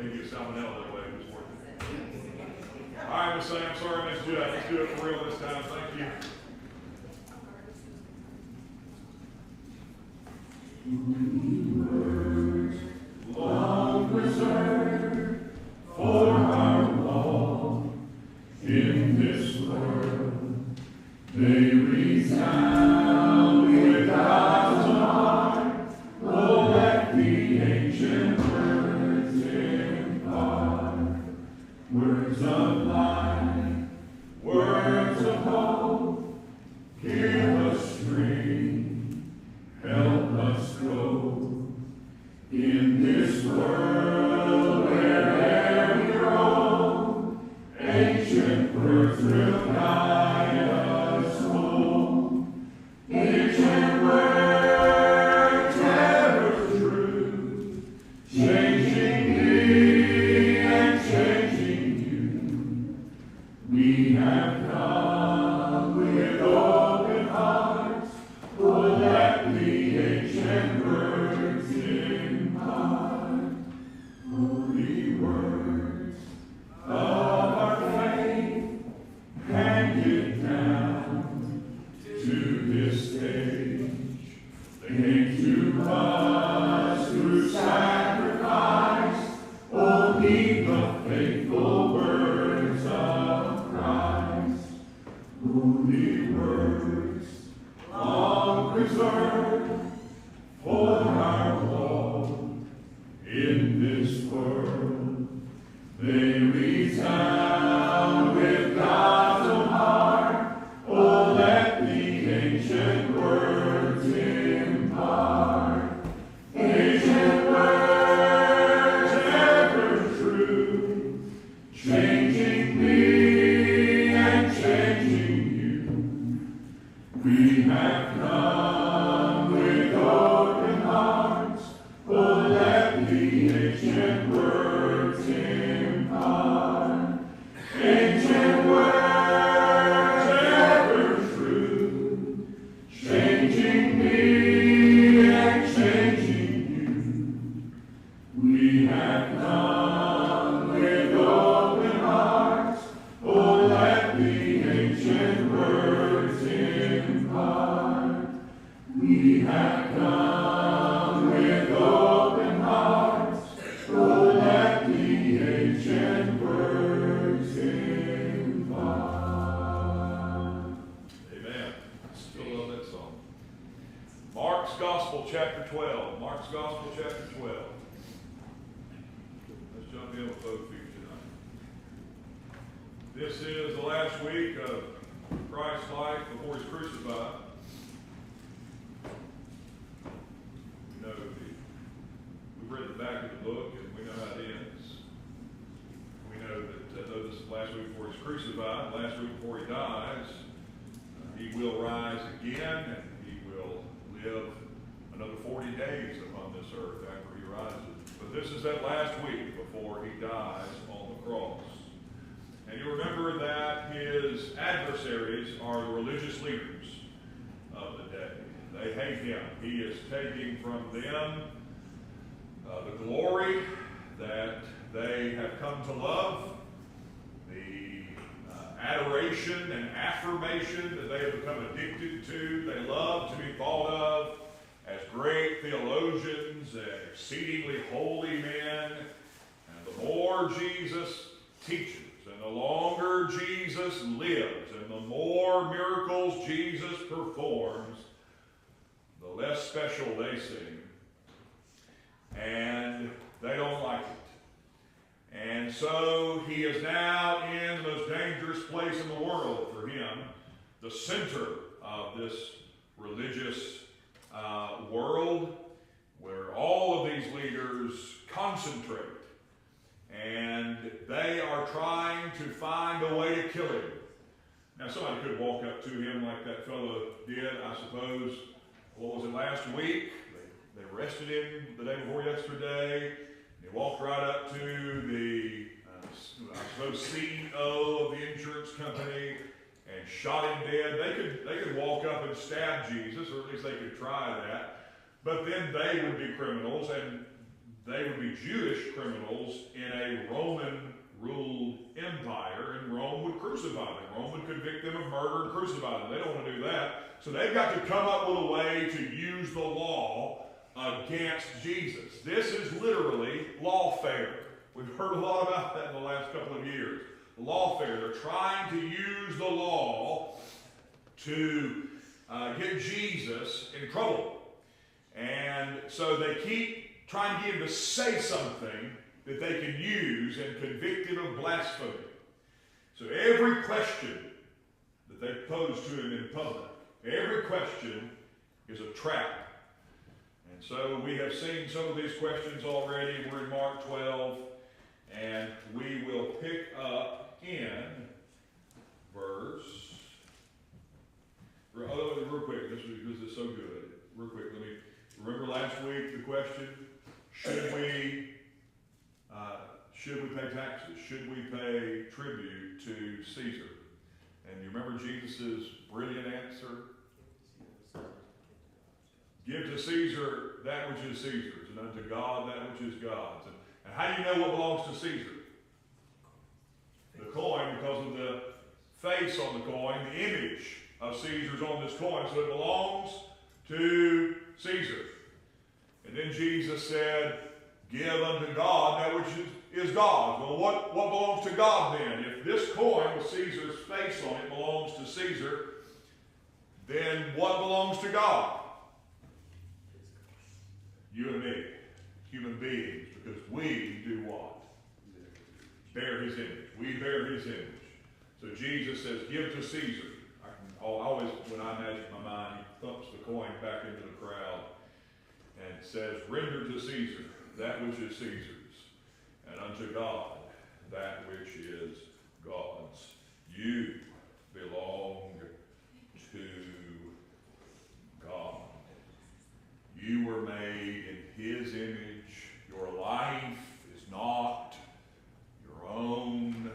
think it's salmonella that way it was working. All right, Miss Sam, sorry I missed you. Let's do it for real this time. Thank you. Long preserved for our walk in this world, they resound with God's heart. Oh, let the ancient words impart, words of life, words of hope, give us strength, help us go. In this world where we roam, ancient words will guide us home. Ancient words ever true, changing me and changing you. We have come with open hearts, oh, let the ancient words impart. Holy words of our faith, handed down to this age. They came to us through sacrifice. Oh, heed the faithful words of Christ. Holy words, long preserved for our walk in this world. They resound with God's own heart. Oh, let the ancient words impart. Ancient words ever true, changing me and changing you. We have come with open hearts. Oh, let the ancient words impart. Ancient words ever true, changing me and changing you. We have come with open hearts. Oh, let the ancient words impart. We have come with open hearts. Oh, let the ancient words impart. Amen. Still love that song. Mark's Gospel, chapter 12. Mark's Gospel, chapter 12. Let's jump in with both feet tonight. This is the last week of Christ's life before he's crucified. We know we've read the back of the book and we know how it ends. We know that though this is the last week before he's crucified, last week before he dies, he will rise again and he will live another 40 days upon this earth after he rises. But this is that last week before he dies on the cross. And you remember that his adversaries are the religious leaders of the day. They hate him. He is taking from them the glory that they have come to love, the adoration and affirmation that they have become addicted to. They love to be thought of as great theologians and exceedingly holy men. And the more Jesus teaches, and the longer Jesus lives, and the more miracles Jesus performs, the less special they seem. And they don't like it. And so he is now in the most dangerous place in the world for him, the center of this religious world, where all of these leaders concentrate. And they are trying to find a way to kill him. Now, somebody could walk up to him like that fellow did, I suppose. What was it, last week? They arrested him the day before yesterday. He walked right up to the, I suppose, CEO of the insurance company and shot him dead. They could walk up and stab Jesus, or at least they could try that. But then they would be criminals, and they would be Jewish criminals in a Roman-ruled empire, and Rome would crucify them. Rome would convict them of murder and crucify them. They don't want to do that. So they've got to come up with a way to use the law against Jesus. This is literally lawfare. We've heard a lot about that in the last couple of years. Lawfare. They're trying to use the law to get Jesus in trouble. And so they keep trying to get him to say something that they can use and convict him of blasphemy. So every question that they pose to him in public, every question is a trap. And so we have seen some of these questions already. We're in Mark 12, and we will pick up in verse. Real quick, this is so good. Real quick, remember last week the question: should we pay taxes? Should we pay tribute to Caesar? And you remember Jesus' brilliant answer? Give to Caesar that which is Caesar's, and unto God that which is God's. And how do you know what belongs to Caesar? The coin, because of the face on the coin, the image of Caesar's on this coin, so it belongs to Caesar. And then Jesus said, give unto God that which is God's. Well, what belongs to God then? If this coin with Caesar's face on it belongs to Caesar, then what belongs to God? You and me, human beings, because we do what? Bear his image. We bear his image. So Jesus says, give to Caesar. Always, when I imagine in my mind, he thumps the coin back into the crowd and says, render to Caesar that which is Caesar's, and unto God that which is God's. You belong to God. You were made in his image. Your life is not your own.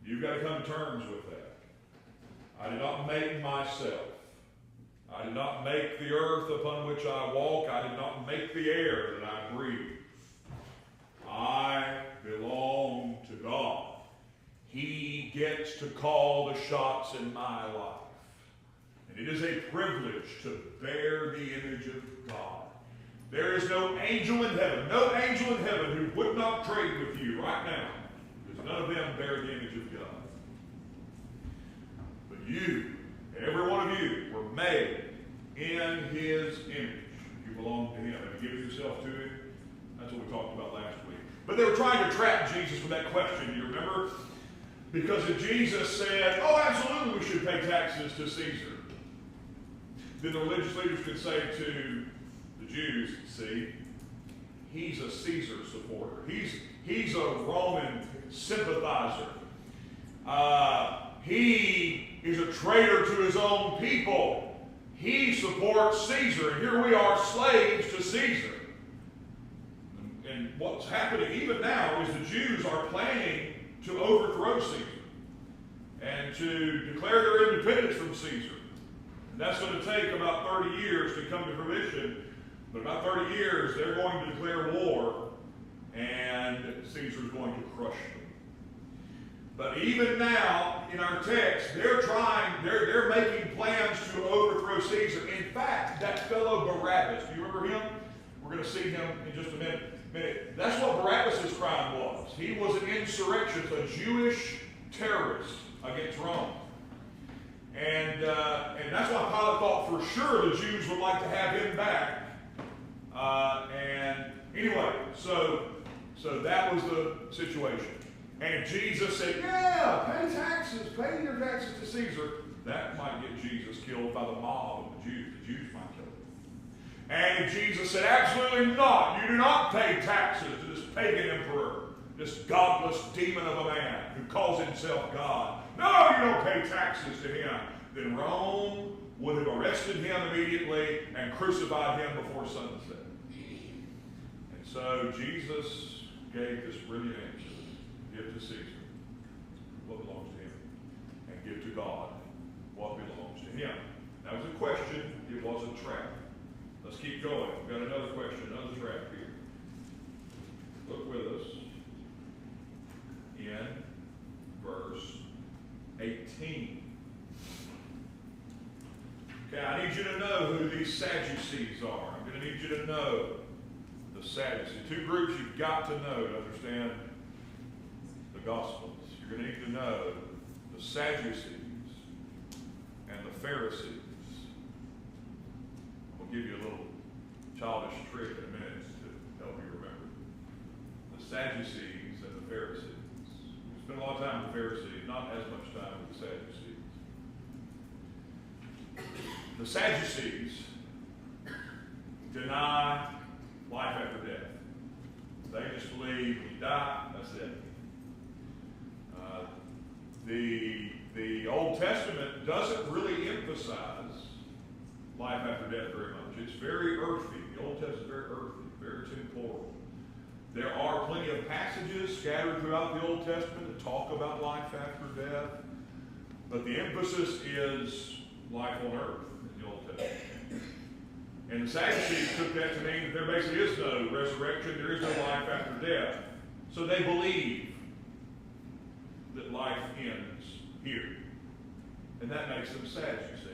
You've got to come to terms with that. I did not make myself. I did not make the earth upon which I walk. I did not make the air that I breathe. I belong to God. He gets to call the shots in my life. And it is a privilege to bear the image of God. There is no angel in heaven who would not trade with you right now, because none of them bear the image of God. But you, every one of you, were made in his image. You belong to him. Have you given yourself to him? That's what we talked about last week. But they were trying to trap Jesus with that question, you remember? Because if Jesus said, oh, absolutely we should pay taxes to Caesar, then the religious leaders could say to the Jews, see, he's a Caesar supporter. He's a Roman sympathizer. He is a traitor to his own people. He supports Caesar, and here we are slaves to Caesar. And what's happening even now is the Jews are planning to overthrow Caesar and to declare their independence from Caesar. And that's going to take about 30 years to come to fruition. But about 30 years, they're going to declare war, and Caesar's going to crush them. But even now, in our text, they're making plans to overthrow Caesar. In fact, that fellow Barabbas, do you remember him? We're going to see him in just a minute. That's what Barabbas' crime was. He was an insurrectionist, a Jewish terrorist against Rome. And that's why Pilate thought for sure the Jews would like to have him back. And anyway, so that was the situation. And if Jesus said, yeah, pay your taxes to Caesar, that might get Jesus killed by the mob of the Jews might kill him. And if Jesus said, absolutely not, you do not pay taxes to this pagan emperor, this godless demon of a man who calls himself God. No, you don't pay taxes to him. Then Rome would have arrested him immediately and crucified him before sunset. And so Jesus gave this brilliant answer. Give to Caesar what belongs to him, and give to God what belongs to him. That was a question. It was a trap. Let's keep going. We've got another question, another trap here. you to know who these Sadducees are. I'm going to need you to know the Sadducees. Two groups you've got to know to understand the Gospels. You're going to need to know the Sadducees and the Pharisees. I'll give you a little childish trick in a minute to help you remember. The Sadducees and the Pharisees. We spend a lot of time with the Pharisees, not as much time with the Sadducees. The Sadducees deny life after death. They just believe when you die, that's it. The Old Testament doesn't really emphasize life after death very much. It's very earthy. The Old Testament is very earthy, very temporal. There are plenty of passages scattered throughout the Old Testament that talk about life after death, but the emphasis is life on earth in the Old Testament. And the Sadducees took that to mean that there basically is no resurrection, there is no life after death. So they believe that life ends here. And that makes them sad, you see.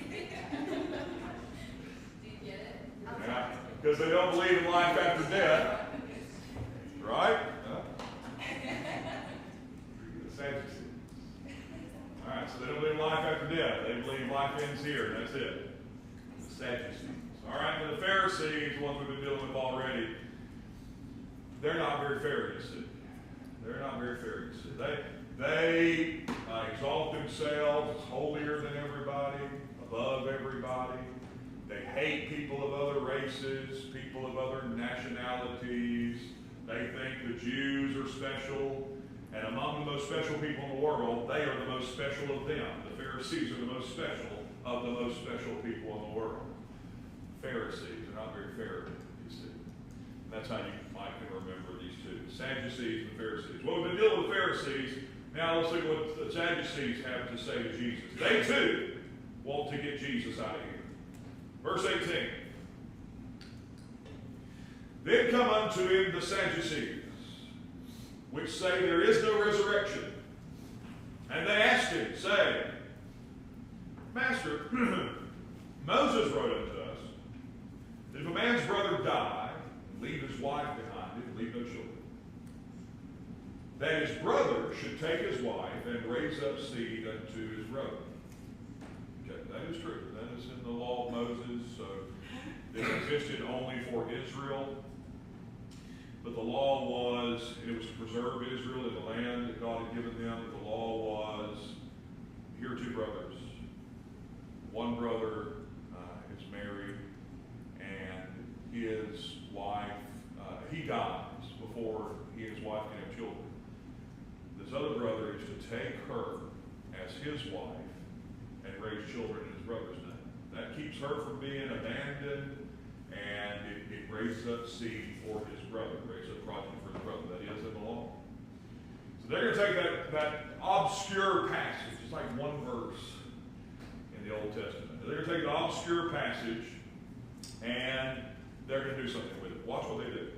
Do you get it? Yeah, because they don't believe in life after death. Right? The Sadducees. All right, so they don't believe in life after death. They believe life ends here, and that's it. The Sadducees. All right, and the Pharisees, the ones we've been dealing with already, they're not very fair, you see. They're not very fair, you see. They exalt themselves as holier than everybody, above everybody. They hate people of other races, people of other nationalities. They think the Jews are special. And among the most special people in the world, they are the most special of them. The Pharisees are the most special of the most special people in the world. Pharisees are not very fair, you see. And that's how you might can remember these two. Sadducees and Pharisees. Well, we've been dealing with Pharisees. Now let's look at what the Sadducees have to say to Jesus. They too want to get Jesus out of here. Verse 18. Then come unto him the Sadducees, which say there is no resurrection. And they asked him, saying, Master, Moses wrote unto us that if a man's brother die, and leave his wife behind him, leave no children, that his brother should take his wife and raise up seed unto his brother. Okay, that is true. That is in the law of Moses. So it existed only for Israel. But the law was, it was to preserve Israel in the land that God had given them. The law was, here are two brothers. One brother is married, and his wife, he dies before he and his wife can have children. This other brother is to take her as his wife and raise children in his brother's name. That keeps her from being abandoned, and it raises up seed for his brother, raises up progeny for his brother. That is in the law. So they're going to take that obscure passage, it's like one verse in the Old Testament. They're going to take an obscure passage, and they're going to do something with it. Watch what they do.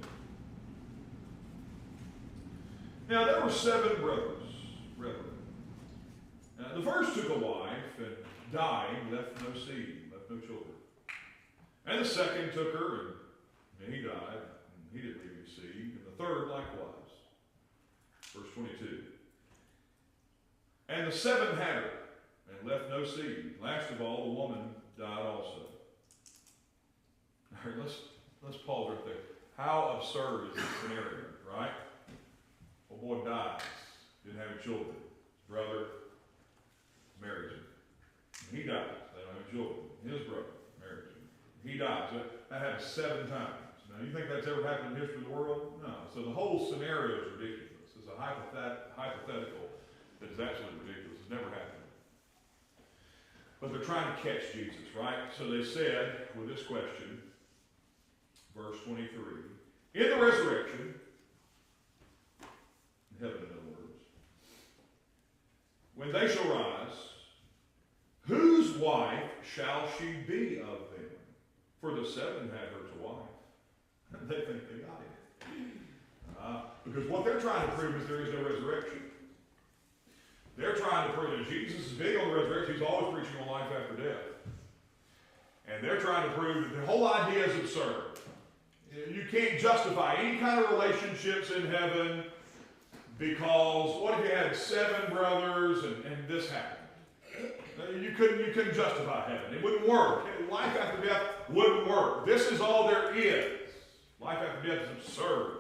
Now, there were 7 brethren. The first took a wife, and dying, left no seed, left no children. And the second took her, and he died, and he didn't leave any seed. And the third likewise. Verse 22. And the 7 had her, and left no seed. Last of all, the woman died also. All right, let's pause right there. How absurd is this scenario, right? Old boy dies, didn't have any children. His brother marries him. And he dies, they don't have children. His brother marries him. He dies. That happens 7 times. Now, you think that's ever happened in the history of the world? No. So the whole scenario is ridiculous. It's a hypothetical that is absolutely ridiculous. It's never happened. But they're trying to catch Jesus, right? So they said, with this question, verse 23, in the resurrection, in heaven in other words, when they shall rise, whose wife shall she be of them? For the 7 had her to wife. They think they got it. Because what they're trying to prove is there is no resurrection. They're trying to prove that Jesus is big on the resurrection. He's always preaching on life after death. And they're trying to prove that the whole idea is absurd. You can't justify any kind of relationships in heaven because what if you had 7 brothers and this happened? You couldn't justify heaven. It wouldn't work. Life after death wouldn't work. This is all there is. Life after death is absurd.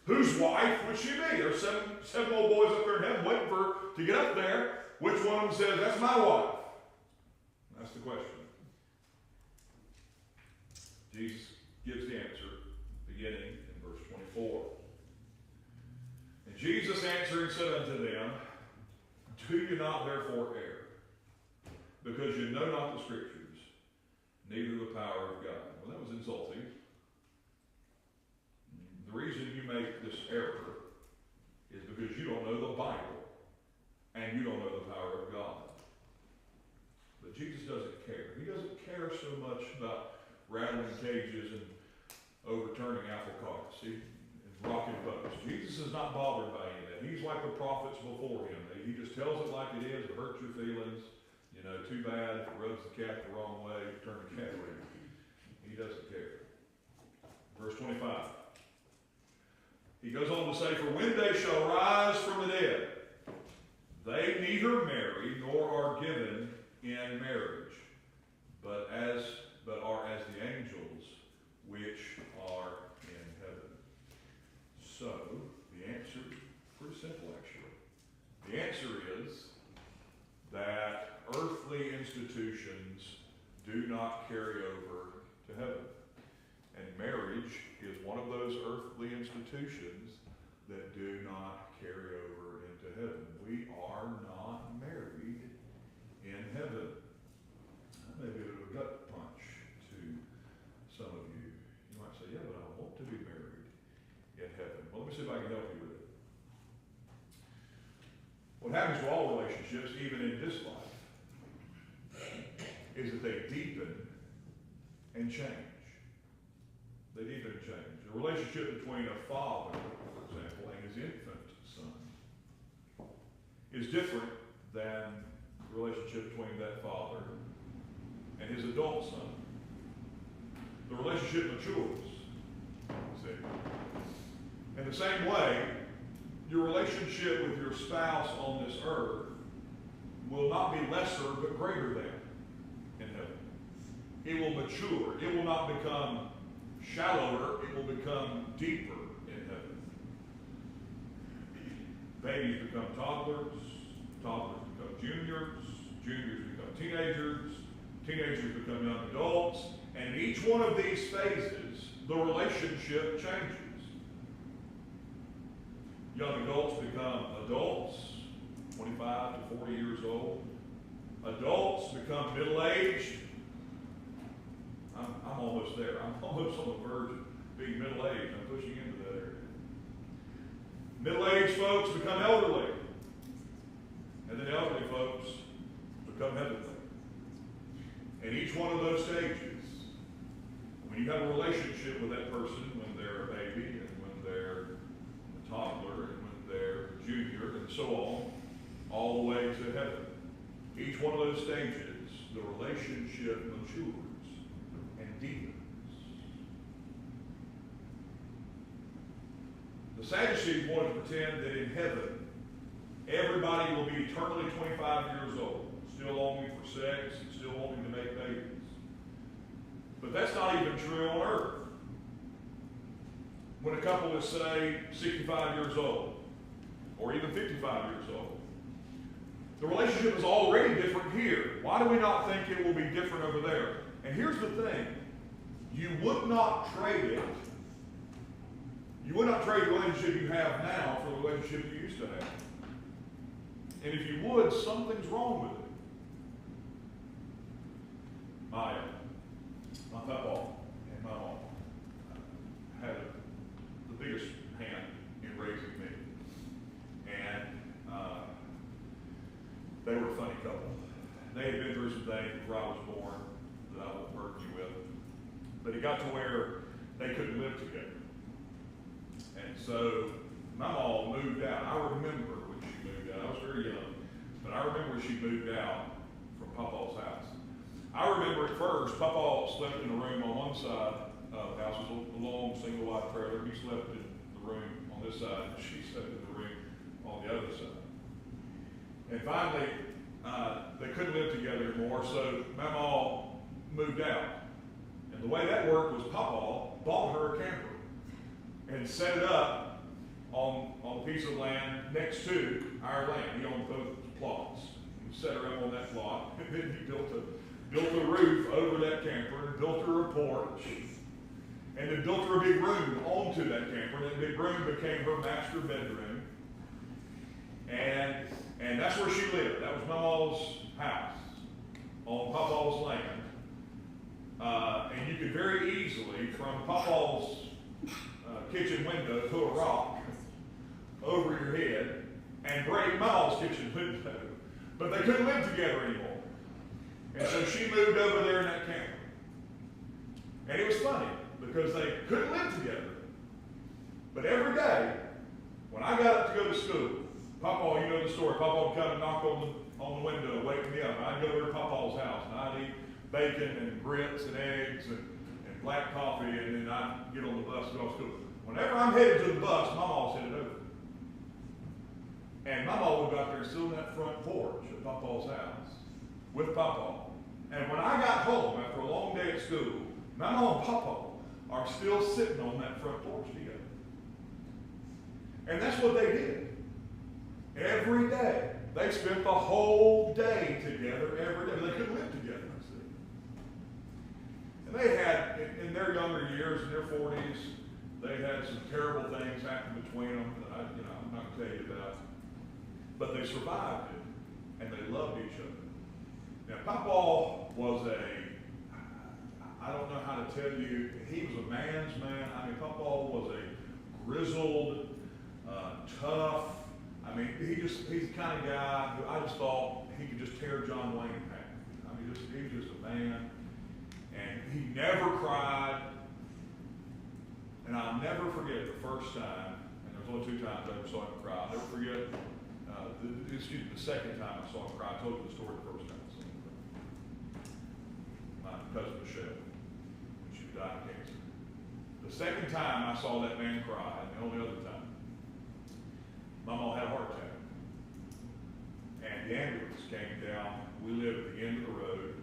Whose wife would she be? There's seven old boys up there in heaven waiting for her to get up there. Which one of them says, that's my wife? That's the question. Jesus gives the answer beginning in verse 24. And Jesus answering said unto them, do you not therefore err, because you know not the Scriptures, neither the power of God? Well, that was insulting. The reason you make this error is because you don't know the Bible, and you don't know the power of God. But Jesus doesn't care. He doesn't care so much about rattling cages and overturning apple carts and rocking boats. Jesus is not bothered by any of that. He's like the prophets before him. He just tells it like it is. It hurts your feelings. You know, too bad. Rubs the cat the wrong way. Turn the cat around. He doesn't care. Verse 25. He goes on to say, for when they shall rise from the dead, they neither marry nor are given in marriage, but are as the angels which are in heaven. So, the answer is pretty simple, actually. The answer is that earthly institutions do not carry over to heaven. And marriage is one of those earthly institutions that do not carry over into heaven. We are not married in heaven. That may be a bit of a gut punch to some of you. You might say, yeah, but I want to be married in heaven. Well, let me see if I can help you with it. What happens to all relationships, even in this life, is that they deepen and change. They deepen and change. The relationship between a father, for example, and his infant son is different than the relationship between that father and his adult son. The relationship matures. See? In the same way, your relationship with your spouse on this earth will not be lesser but greater than in heaven. It will mature. It will not become shallower. It will become deeper in heaven. Babies become toddlers. Toddlers become juniors. Juniors become teenagers. Teenagers become young adults. And in each one of these phases, the relationship changes. Young adults become adults, 25 to 40 years old. Adults become middle-aged. I'm almost there. I'm almost on the verge of being middle-aged. I'm pushing into that area. Middle-aged folks become elderly. And then elderly folks become heavenly. And each one of those stages, when you have a relationship with that person, when they're a baby, and when they're a toddler, and when they're a junior, and so on, all the way to heaven. Each one of those stages, the relationship matures and deepens. The Sadducees wanted to pretend that in heaven, everybody will be eternally 25 years old, still longing for sex and still wanting to make babies. But that's not even true on earth. When a couple is, say, 65 years old, or even 55 years old, the relationship is already different here. Why do we not think it will be different over there? And here's the thing. You would not trade it. You would not trade the relationship you have now for the relationship you used to have. And if you would, something's wrong with it. My papa and my mom had the biggest hand in raising me. And they were a funny couple. They had been through some things before I was born that I won't burden you with. But it got to where they couldn't live together. And so my mom moved out. I remember when she moved out. I was very young. but I remember she moved out from Papa's house. I remember at first, Papa slept in a room on one side of the house. It was a long single-wide trailer. He slept in the room on this side, and she slept in the room on the other side. And finally, they couldn't live together anymore, so Mama moved out. And the way that worked was Papa bought her a camper and set it up on a piece of land next to our land. He owned both plots. He set her up on that plot, and then he built a roof over that camper, and built her a porch, and then built her a big room onto that camper. And that big room became her master bedroom. And that's where she lived. That was Mama's house on Papa's land. And you could very easily, from Papa's kitchen window, throw a rock over your head and break Mama's kitchen window. But they couldn't live together anymore. And so she moved over there in that camper. And it was funny because they couldn't live together. But every day, when I got up to go to school, Papa, you know the story, Papa would come and knock on the window and wake me up. And I'd go to Papa's house and I'd eat bacon and grits and eggs and black coffee, and then I'd get on the bus and go to school. Whenever I'm headed to the bus, Mama's headed over. And Mama would go out there and sit on that front porch at Papa's house with Papa. And when I got home after a long day at school, Mama and Papa are still sitting on that front porch together. And that's what they did. Every day. They spent the whole day together every day. They couldn't live together, I see. And they had, in their younger years, in their 40s, they had some terrible things happen between them that I'm not going to tell you about. But they survived it, and they loved each other. Now, Papa was I don't know how to tell you, he was a man's man. I mean, Papa was a grizzled, tough, he's the kind of guy who I just thought he could just tear John Wayne in half. He was just a man, and he never cried. And I'll never forget the first time, and there's only 2 times I ever saw him cry. I'll never forget, the second time I saw him cry. I told you the story the first time I saw him cry. My cousin Michelle, when she died of cancer. The second time I saw that man cry, and the only other time, Mama had a heart attack. And the ambulance came down. We lived at the end of the road.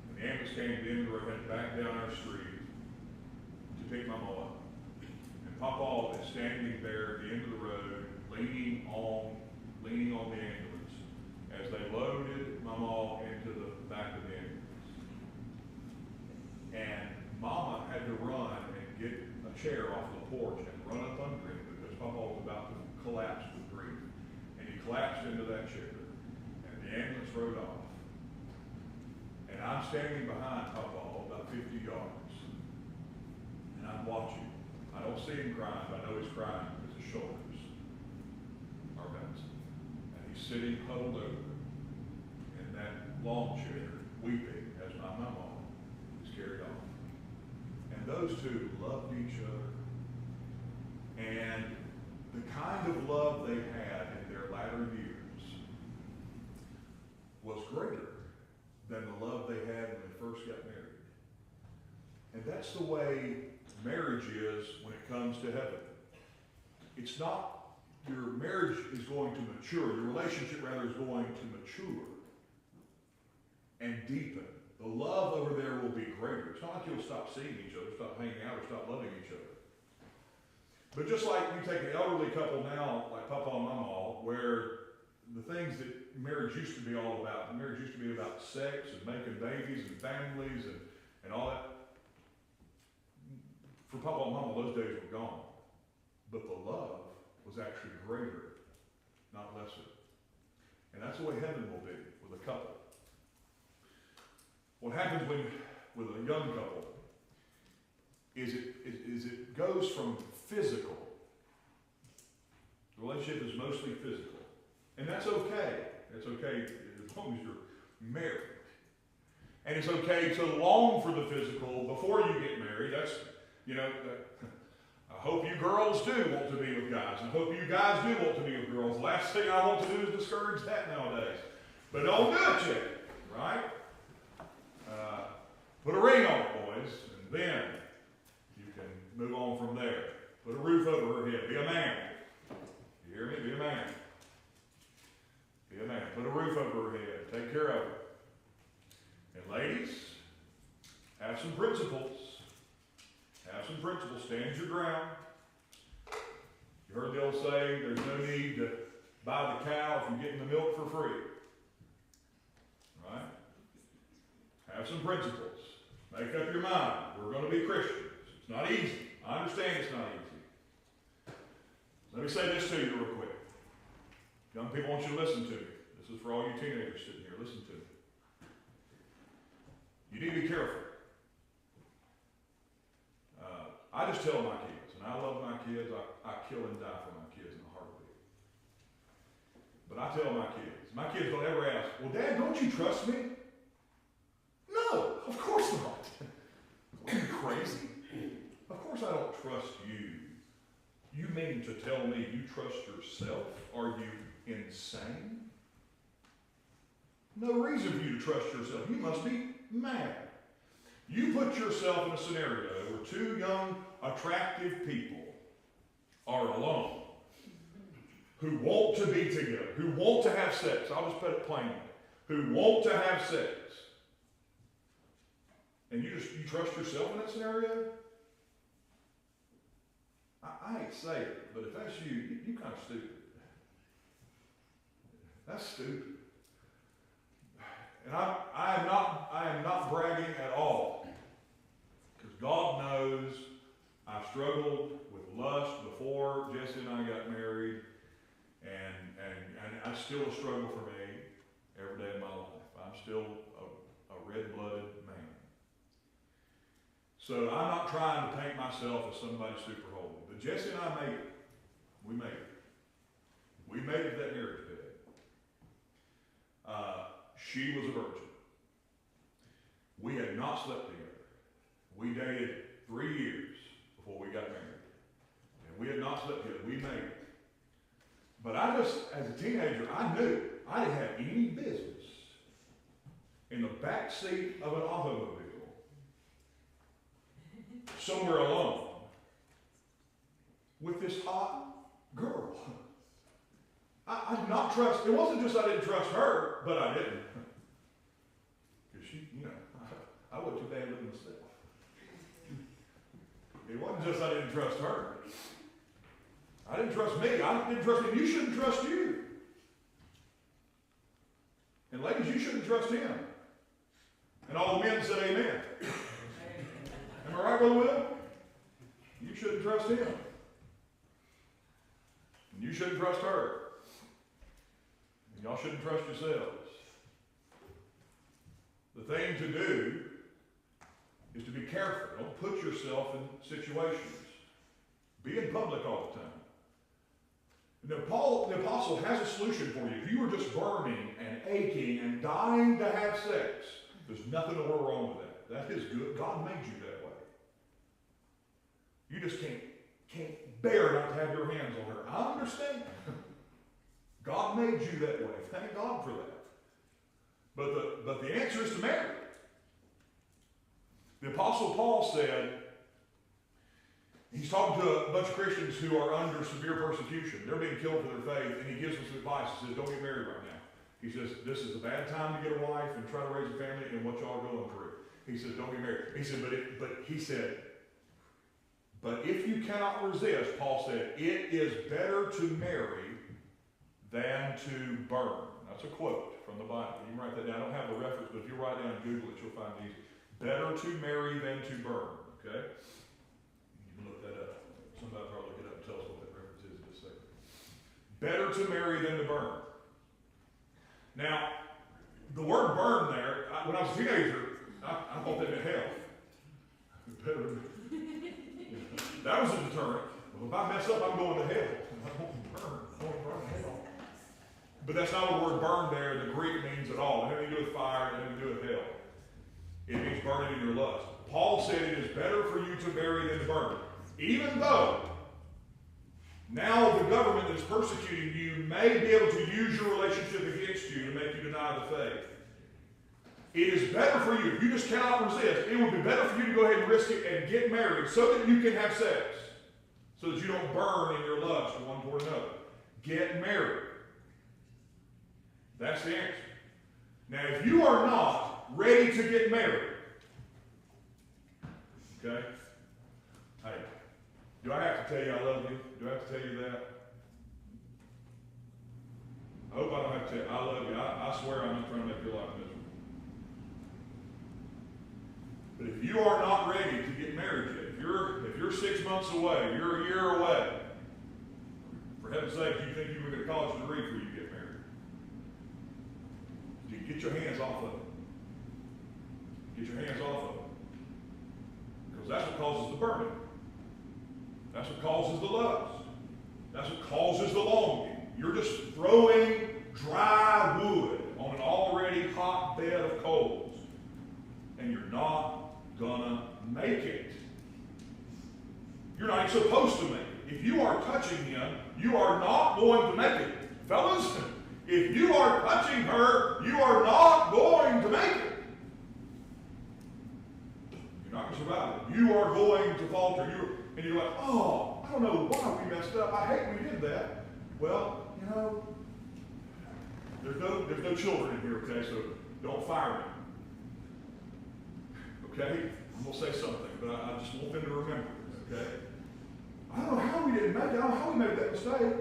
And the ambulance came to the end of the road, headed back down our street to pick Mama up. And Papa is standing there at the end of the road, leaning on the ambulance as they loaded Mama into the back of the ambulance. And Mama had to run and get a chair off the porch and run up under him because Papa was about to collapse with grief. And he collapsed into that chair, and the ambulance rode off. And I'm standing behind Papa about 50 yards, and I'm watching. I don't see him crying, but I know he's crying because his shoulders are bouncing. And he's sitting huddled over in that lawn chair, weeping as my mama is carried off. And those two loved each other. And the kind of love they had in their latter years was greater than the love they had when they first got married. And that's the way marriage is when it comes to heaven. It's not, your marriage is going to mature, your relationship rather is going to mature and deepen. The love over there will be greater. It's not like you'll stop seeing each other, stop hanging out, or stop loving each other. But just like you take an elderly couple now, like Papa and Mama, where the things that marriage used to be all about, marriage used to be about sex and making babies and families and all that. For Papa and Mama, those days were gone. But the love was actually greater, not lesser. And that's the way heaven will be with a couple. What happens with a young couple is it goes from physical. The relationship is mostly physical. And that's okay. It's okay as long as you're married. And it's okay to long for the physical before you get married. That's, I hope you girls do want to be with guys. I hope you guys do want to be with girls. Last thing I want to do is discourage that nowadays. But don't do it yet, right? Put a ring on it, boys, and then you can move on from there. Put a roof over her head. Be a man. You hear me? Be a man. Be a man. Put a roof over her head. Take care of her. And ladies, have some principles. Have some principles. Stand your ground. You heard the old saying, there's no need to buy the cow if you're getting the milk for free. Right? Have some principles. Make up your mind. We're going to be Christians. It's not easy. I understand it's not easy. Let me say this to you real quick. Young people, I want you to listen to me. This is for all you teenagers sitting here. Listen to me. You need to be careful. I just tell my kids, and I love my kids. I kill and die for my kids in a heartbeat. But I tell my kids don't ever ask, well, Dad, don't you trust me? No, of course not. Are you crazy? Of course I don't trust you. You mean to tell me you trust yourself? Are you insane? No reason for you to trust yourself. You must be mad. You put yourself in a scenario where two young, attractive people are alone, who want to be together, who want to have sex. I'll just put it plainly. Who want to have sex. And you trust yourself in that scenario? I hate to say it, but if that's you, you're kind of stupid. That's stupid. And I am not bragging at all. Because God knows I struggled with lust before Jesse and I got married. And it's still a struggle for me every day of my life. I'm still a red-blooded man. So I'm not trying to paint myself as somebody super holy. But Jesse and I made it. We made it. We made it to that marriage bed. She was a virgin. We had not slept together. We dated 3 years before we got married. And we had not slept together. We made it. But I just, as a teenager, I knew I didn't have any business in the back seat of an automobile somewhere alone with this hot girl. I did not trust, it wasn't just I didn't trust her, but I didn't. Because she, I wasn't too bad with myself. It wasn't just I didn't trust her. I didn't trust me. I didn't trust him. You shouldn't trust you. And ladies, you shouldn't trust him. And all the men said amen. Am I right, Brother Will? You shouldn't trust him. And you shouldn't trust her. And y'all shouldn't trust yourselves. The thing to do is to be careful. Don't put yourself in situations. Be in public all the time. Now, the apostle has a solution for you. If you are just burning and aching and dying to have sex, there's nothing in the world wrong with that. That is good. God made you that way. You just can't bear not to have your hands on her. I understand. God made you that way. Thank God for that. But the answer is to marry. The Apostle Paul said, he's talking to a bunch of Christians who are under severe persecution. They're being killed for their faith, and he gives them some advice. He says, don't get married right now. He says, this is a bad time to get a wife and try to raise a family and what y'all are going through. He says, don't get married. He said, but if you cannot resist, Paul said, it is better to marry than to burn. That's a quote from the Bible. You can write that down. I don't have the reference, but if you write down and Google it, you'll find it easy. Better to marry than to burn. Okay? You can look that up. Somebody probably look it up and tell us what that reference is in just a second. Better to marry than to burn. Now, the word burn there, when I was a teenager, I thought that meant hell. That was a deterrent. Well, if I mess up, I'm going to hell. I won't burn. I won't burn in hell. But that's not what the word burn there in the Greek means at all. It has nothing to do with fire, it has nothing to do with hell. It means burning in your lust. Paul said it is better for you to marry than to burn. even though now the government that's persecuting you may be able to use your relationship against you to make you deny the faith. It is better for you, if you just cannot resist, it would be better for you to go ahead and risk it and get married so that you can have sex, so that you don't burn in your lust one toward another. Get married. That's the answer. Now, if you are not ready to get married, okay? Hey, do I have to tell you I love you? Do I have to tell you that? I hope I don't have to tell you I love you. I swear I'm not trying to make your life miserable. But if you are not ready to get married yet, if you're 6 months away, you're a year away, for heaven's sake, you think you would get a college degree before you get married? Do you get your hands off of it? Get your hands off of it. Because that's what causes the burning. That's what causes the lust. That's what causes the longing. You're just throwing dry wood on an already hot bed of coals. And you're not gonna make it. You're not even supposed to make it. If you are touching him, you are not going to make it. Fellas, if you are touching her, you are not going to make it. You're not going to survive it. You are going to falter. And you're like, oh, I don't know why we messed up. I hate we did that. Well, you know, there's no children in here, okay, so don't fire me. Okay? I'm going to say something, but I just want them to remember, okay? I don't know how we didn't make it. I don't know how we made that mistake.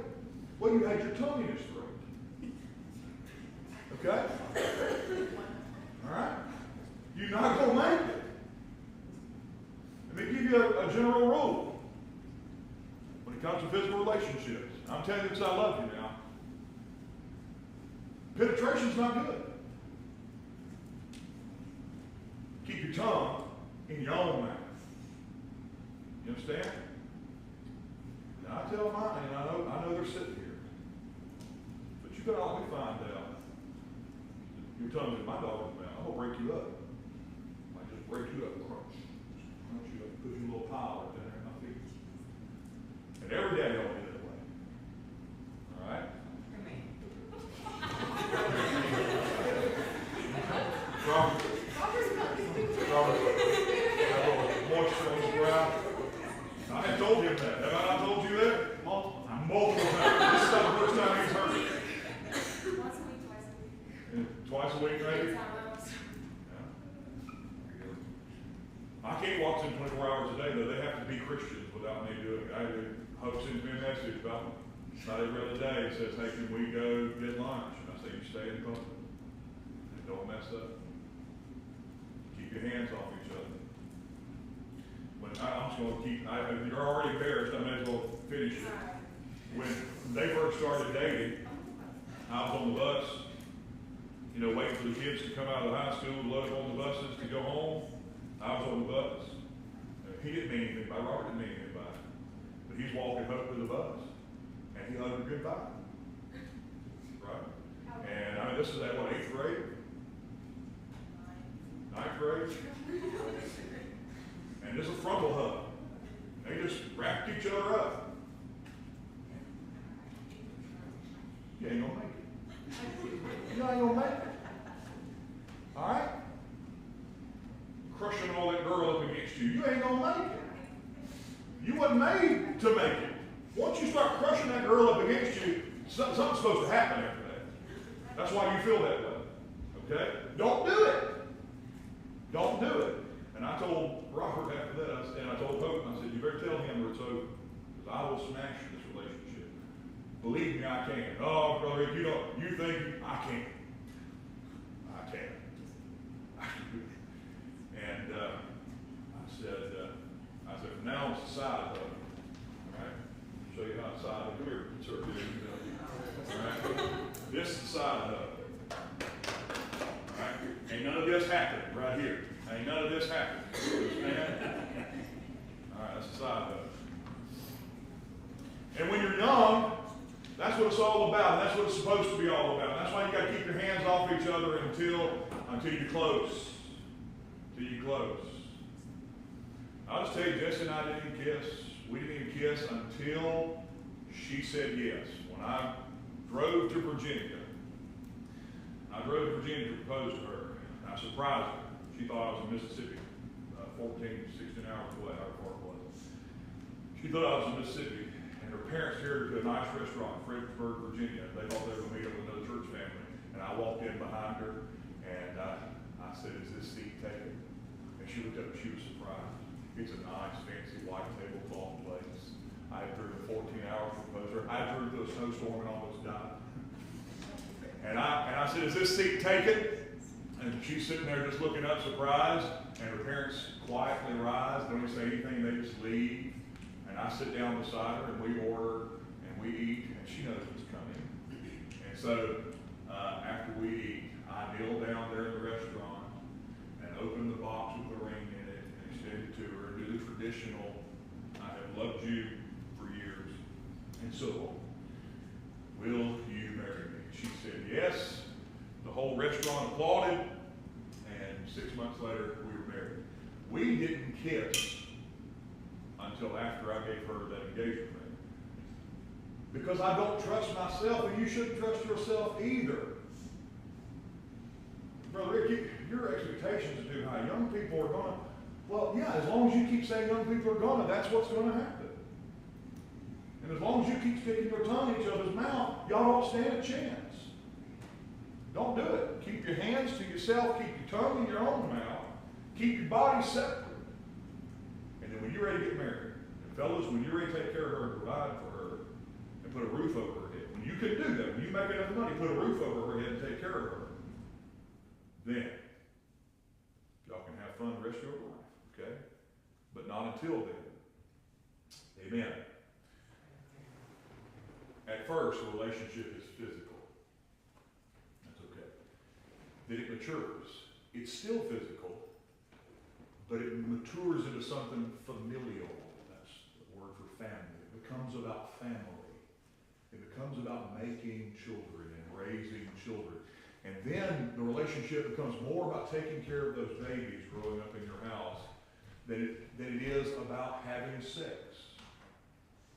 Well, you had your tongue in his throat. Okay? All right? You're not going to make it. Let me give you a general rule. When it comes to physical relationships, I'm telling you this, I love you now. Penetration's not good. Keep your tongue in your own mouth. You understand? Now I tell mine, and I know they're sitting here. But you gotta always find out. Your tongue's in my dog's mouth. I'm gonna break you up. I might just break you up, crunch you up, put you a little pile right there in my feet. And every day I'll be that way. All right? Robert, that little moisture on his brow. I had told him that. Have I not told you that? Multiple times. Multiple times. This is not the first time he's heard it. Once a week, twice a week. Twice a week, maybe? I can't walk in 24 hours a day, though. They have to be Christians without me doing it. Hope sends me a message about every other day. It says, hey, can we go get lunch? And I say, you stay in the company. And don't mess up. Keep your hands off each other. When I'm just going to keep, you're already embarrassed, I may as well finish it. When they first started dating, I was on the bus, waiting for the kids to come out of the high school, load on the buses to go home. I was on the bus. He didn't mean anything by it. Robert didn't mean anything by it. But he's walking up to the bus, and he hugged her goodbye. Right? And this is at what, 8th grade? 9th grade? And this is a frontal hug. They just wrapped each other up. You ain't gonna make it. You ain't gonna make it. All right? Crushing all that girl up against you. You ain't gonna make it. You wasn't made to make it. Once you start crushing that girl up against you, something's supposed to happen after that. That's why you feel that way. Okay? Don't do it. Don't do it. And I told Robert after that, and I told Hope, I said, you better tell him where it's over, because I will smash this relationship. Believe me, I can. Oh, brother, you think I can't. I can. And I said, from now on, it's a side hug. All right? Show you how it's side hug. Come here, sir. All right? This is the side hug. All right? Ain't none of this happening right here. Ain't none of this happening. Understand? All right, that's the side hug. And when you're young, that's what it's all about. And that's what it's supposed to be all about. And that's why you got to keep your hands off each other until you're close. Until you're close. I'll just tell you, Jesse and I didn't kiss. We didn't even kiss until she said yes. When I drove to Virginia, to propose to her. I surprised her. She thought I was in Mississippi, 14, 16 hours away, however far it was. She thought I was in Mississippi, and her parents took her to a nice restaurant in Fredericksburg, Virginia. They thought they were going to meet up with another church family. And I walked in behind her, and I said, "Is this seat taken?" And she looked up and she was surprised. It's a nice, fancy white tablecloth place. I had driven 14 hours to propose her. I drove through a snowstorm and almost died. And I said, "Is this seat taken?" And she's sitting there just looking up surprised, and her parents quietly rise, don't even say anything, they just leave. And I sit down beside her, and we order, and we eat, and she knows what's coming. And so, after we eat, I kneel down there in the restaurant, and open the box with the ring in it, and extend it to her, and do the traditional, "I have loved you for years, and so on. Will you marry me?" She said yes. The whole restaurant applauded, and 6 months later, we were married. We didn't kiss until after I gave her that engagement ring. Because I don't trust myself, and you shouldn't trust yourself either. Brother Rick, your expectations as to how young people are going to, well, yeah, as long as you keep saying young people are going to, that's what's going to happen. And as long as you keep sticking your tongue in each other's mouth, y'all don't stand a chance. Don't do it. Keep your hands to yourself. Keep your tongue in your own mouth. Keep your body separate. And then when you're ready to get married, and fellas, when you're ready to take care of her and provide for her and put a roof over her head, when you can do that, when you make enough money, put a roof over her head and take care of her, then y'all can have fun the rest of your life, okay? But not until then. Amen. At first, the relationship is physical. Then it matures. It's still physical, but it matures into something familial. That's the word for family. It becomes about family. It becomes about making children and raising children. And then the relationship becomes more about taking care of those babies growing up in your house than it is about having sex.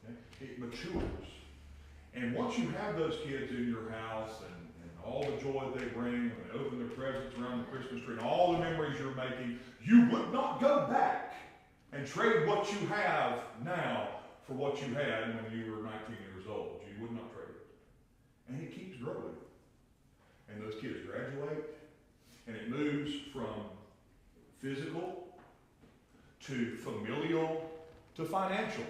Okay? It matures. And once you have those kids in your house and all the joy they bring when they open their presents around the Christmas tree and all the memories you're making, you would not go back and trade what you have now for what you had when you were 19 years old. You would not trade it. And it keeps growing. And those kids graduate, and it moves from physical to familial to financial.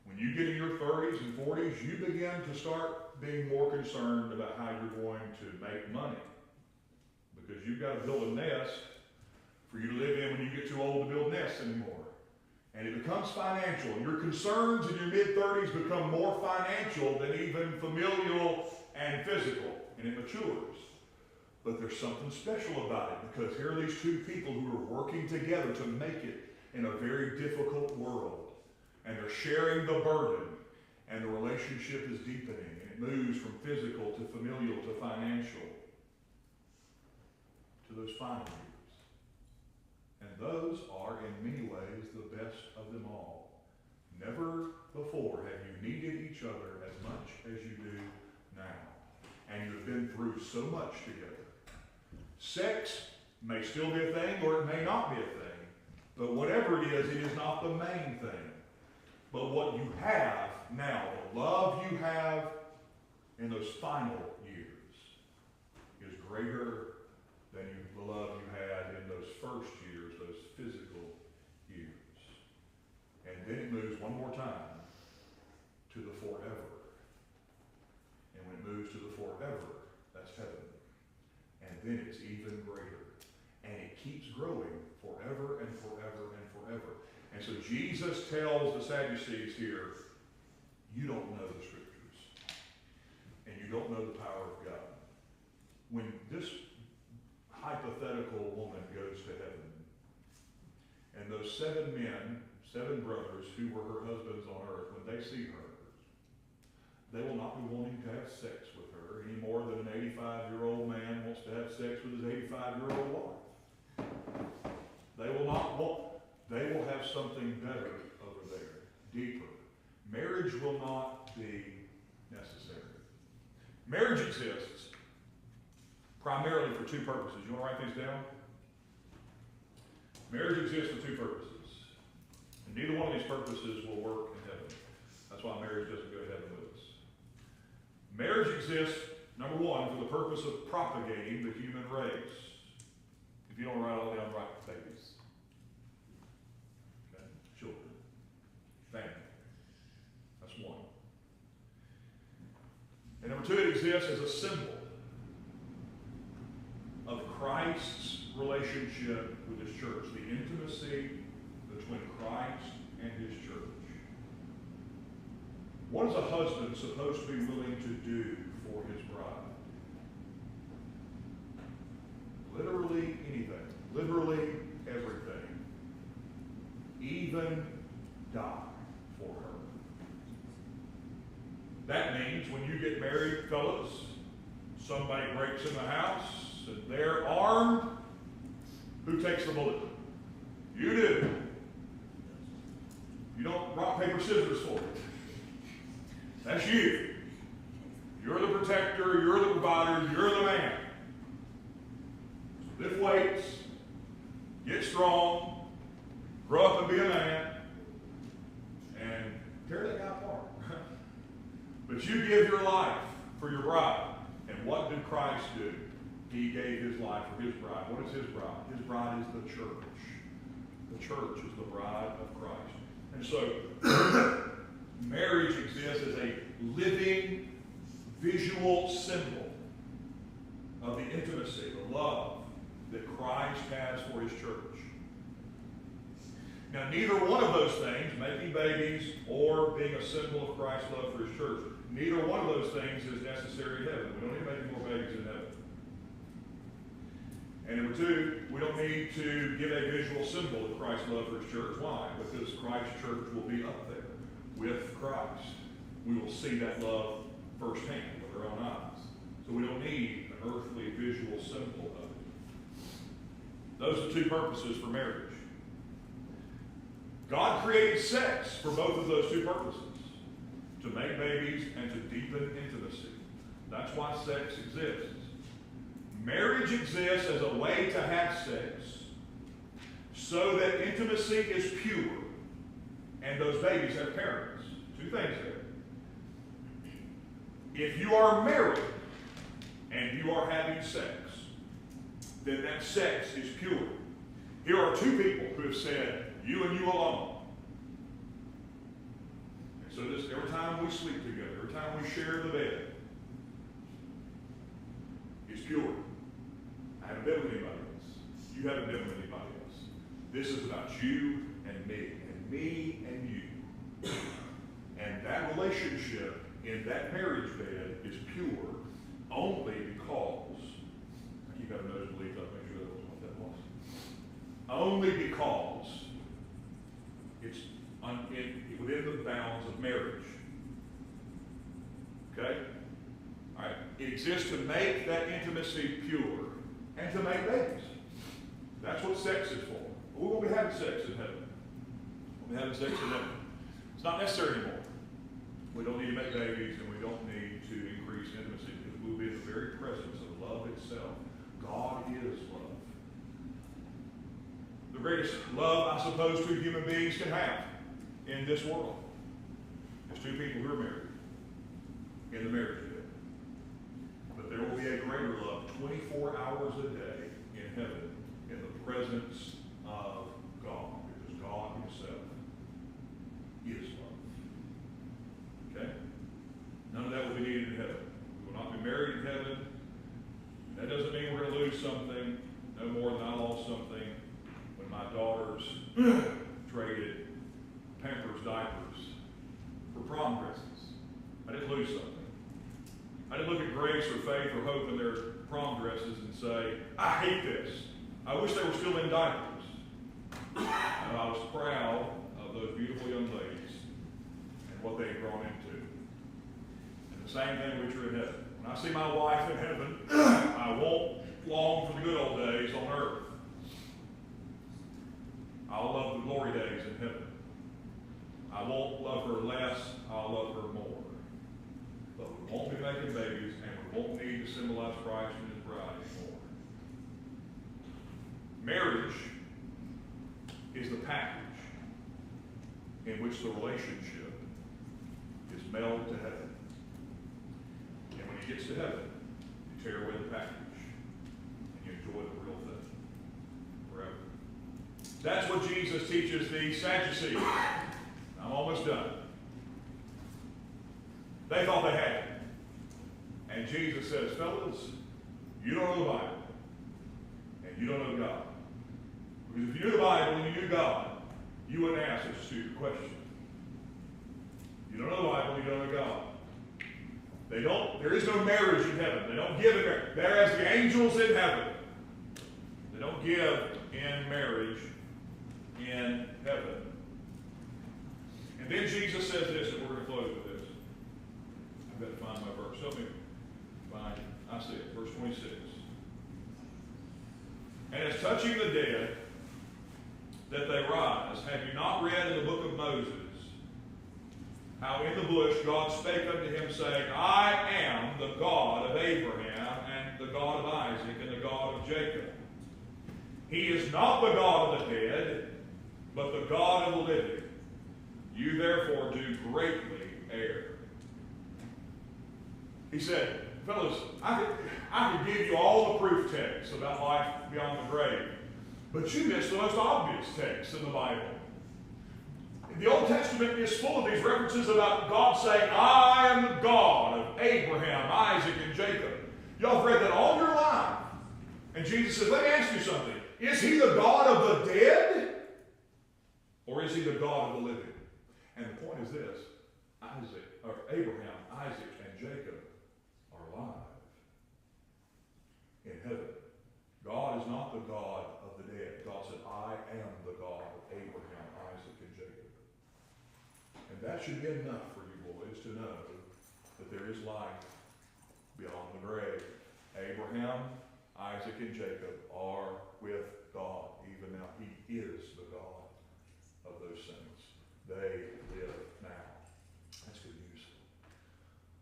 When you get in your 30s and 40s, you begin to start being more concerned about how you're going to make money. Because you've got to build a nest for you to live in when you get too old to build nests anymore. And it becomes financial. And your concerns in your mid-30s become more financial than even familial and physical. And it matures. But there's something special about it, because here are these two people who are working together to make it in a very difficult world. And they're sharing the burden, and the relationship is deepening, and it moves from physical to familial to financial to those final years. And those are, in many ways, the best of them all. Never before have you needed each other as much as you do now. And you've been through so much together. Sex may still be a thing, or it may not be a thing. But whatever it is not the main thing. But what you have now, the love you have in those final years, is greater than the love you had in those first years, those physical years. And then it moves one more time to the forever. And when it moves to the forever, that's heaven. And then it's even greater. And it keeps growing forever and forever and forever. And so Jesus tells the Sadducees here, you don't know the Scriptures. And you don't know the power of God. When this hypothetical woman goes to heaven, and those 7 men, 7 brothers who were her husbands on earth, when they see her, they will not be wanting to have sex with her any more than an 85-year-old man wants to have sex with his 85-year-old wife. They will not want. They will have something better over there, deeper, marriage will not be necessary. Marriage exists primarily for two purposes. You want to write these down? Marriage exists for two purposes. And neither one of these purposes will work in heaven. That's why marriage doesn't go to heaven with us. Marriage exists, number one, for the purpose of propagating the human race. If you don't write all down, write babies. Okay? Children. Family. That's one. And number two, it exists as a symbol of Christ's relationship with his church, the intimacy between Christ and his church. What is a husband supposed to be willing to do for his bride? Literally anything. Literally everything. Even die for her. That means when you get married, fellas, somebody breaks in the house and they're armed, who takes the bullet? You do. You don't rock, paper, scissors for it. That's you. You're the protector, you're the provider, you're the man. So lift weights, get strong, grow up and be a man, and tear that guy apart. But you give your life for your bride. And what did Christ do? He gave his life for his bride. What is his bride? His bride is the church. The church is the bride of Christ. And so, marriage exists as a living, visual symbol of the intimacy, the love that Christ has for his church. Now, neither one of those things, making babies or being a symbol of Christ's love for his church, neither one of those things is necessary in heaven. We don't need to make any more babies in heaven. And number two, we don't need to give a visual symbol of Christ's love for his church. Why? Because Christ's church will be up there with Christ. We will see that love firsthand with our own eyes. So we don't need an earthly visual symbol of it. Those are two purposes for marriage. God created sex for both of those two purposes. To make babies and to deepen intimacy. That's why sex exists. Marriage exists as a way to have sex so that intimacy is pure and those babies have parents. Two things there. If you are married and you are having sex, then that sex is pure. Here are two people who have said, you and you alone. And so this, every time we sleep together, every time we share the bed, it's pure. I haven't been with anybody else. You haven't been with anybody else. This is about you and me and you. And that relationship in that marriage bed is pure only because, I keep having nosebleeds up, make sure that wasn't what that was. Only because it's within the bounds of marriage. Okay? All right. It exists to make that intimacy pure and to make babies. That's what sex is for. We won't be having sex in heaven. We'll be having sex in heaven. It's not necessary anymore. We don't need to make babies and we don't need to increase intimacy because we'll be in the very presence of love itself. God is love. The greatest love, I suppose, two human beings can have in this world is two people who are married in the marriage bed. But there will be a greater love 24 hours a day in heaven in the presence of God, because God himself is love. Okay? None of that will be needed in heaven. We will not be married in heaven. That doesn't mean we're going to lose something, no more than I lost something when my daughters traded Pampers diapers for prom dresses. I didn't lose something. I didn't look at Grace or Faith or Hope in their prom dresses and say, I hate this. I wish they were still in diapers. And I was proud of those beautiful young ladies and what they had grown into. And the same thing will be true in heaven. When I see my wife in heaven, I won't long for the good old days on earth. I'll love the glory days in heaven. I won't love her less, I'll love her more. But we won't be making babies, and we won't need to symbolize Christ and his bride anymore. Marriage is the package in which the relationship is mailed to heaven. And when he gets to heaven, you tear away the package and you enjoy the real thing forever. That's what Jesus teaches the Sadducees. I'm almost done. They thought they had it. And Jesus says, fellas, you don't know the Bible. And you don't know God. Because if you knew the Bible and you knew God, you wouldn't ask such a stupid question. You don't know the Bible, you don't know God. There is no marriage in heaven. They don't give in marriage. They're as the angels in heaven. They don't give in marriage in heaven. And then Jesus says this, and we're going to close with this. I've got to find my verse. Help me find it. I see it. Verse 26. And as touching the dead, that they rise, have you not read in the book of Moses, how in the bush God spake unto him, saying, I am the God of Abraham, and the God of Isaac, and the God of Jacob. He is not the God of the dead, but the God of the living. You therefore do greatly err. He said, fellas, I could give you all the proof texts about life beyond the grave, but you missed the most obvious text in the Bible. The Old Testament is full of these references about God saying, I am the God of Abraham, Isaac, and Jacob. Y'all have read that all your life. And Jesus says, let me ask you something. Is he the God of the dead? Or is he the God of the living? And the point is this. Abraham, Isaac, and Jacob are alive in heaven. God is not the God of the dead. God said, I am the God of Abraham, Isaac, and Jacob. And that should be enough for you boys to know that there is life beyond the grave. Abraham, Isaac, and Jacob are with God. Even now, he is the God of those things. They live now. That's good news.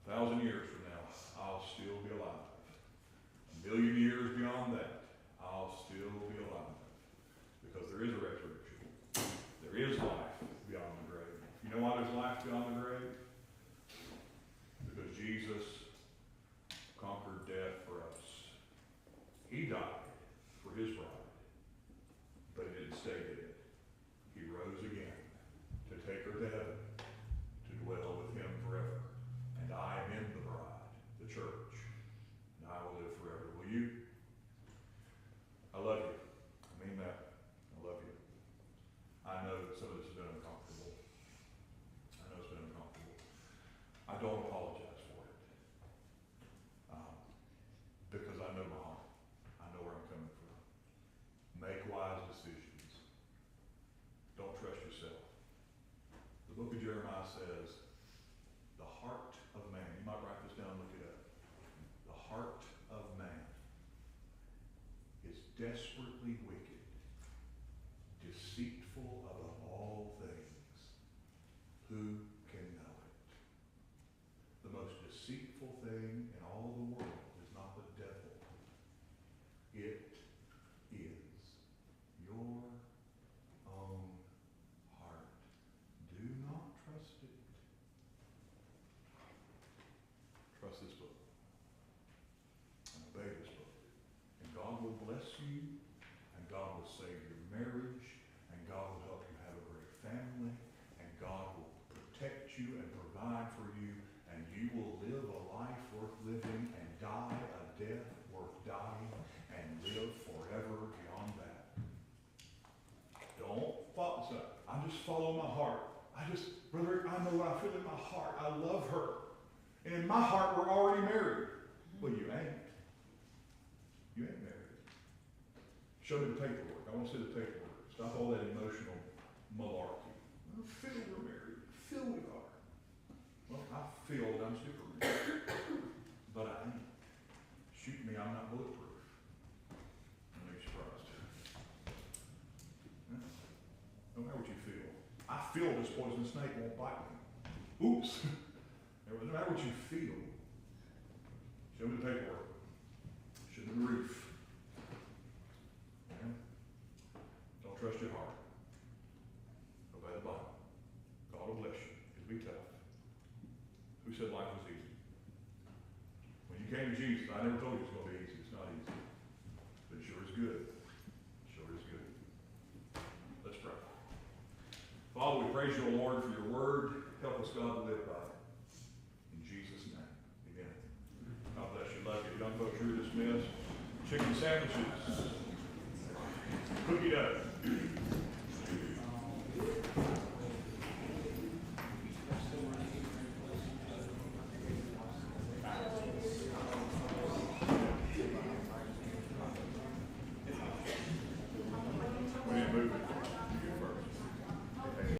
1,000 years from now, I'll still be alive. 1,000,000 years beyond that, I'll still be alive. Because there is a resurrection. There is life beyond the grave. You know why there's life beyond the grave? Because Jesus conquered death for us. He died for his bride, but he didn't stay dead. He rose again to take her to heaven, to dwell with him forever. And I am in the bride, the church, and I will live forever. Will you? I love you. I mean that. I love you. I know that some of this has been uncomfortable. I know it's been uncomfortable. I don't apologize for it. Because I know my heart. I know where I'm coming from. Make wise decisions. Don't trust yourself. The book of Jeremiah says, the heart of man, you might write this down and look it up. The heart of man is desperately wicked, deceitful above all things. Who can know it? The most deceitful thing in all the world is not the devil. It is your own heart. Do not trust it. Trust this book. And obey this book. And God will bless you. And God will save your marriage. And God will help you have a great family. And God will protect you and provide for you. And you will live a life worth living and die a death worth dying and live forever beyond that. Don't follow. I just follow my heart. Brother, I know what I feel in my heart. I love her. And in my heart, we're already married. Well, you ain't. You ain't married. Show me the paperwork. I want to see the paperwork. Stop all that emotional malarkey. I feel we're married. I feel we are. Well, I feel that I'm super married. But I ain't. Shoot me, I'm not bulletproof. I'm surprised. No matter what you feel. I feel feel this poisonous snake won't bite me. Oops. No matter what you feel, show me the paperwork. Show me the roof. Don't trust your heart. Obey the Bible. God will bless you. It'll be tough. Who said life was easy? When you came to Jesus, I never told you it's going to be easy. It's not easy. But it sure is good. Sure is good. Let's pray. Father, we praise you, O Lord, for your word. Help us, God, to live by it. In Jesus' name, amen. God bless you. Love you. Young folks, you're dismissed. Chicken sandwiches. Cookie dough.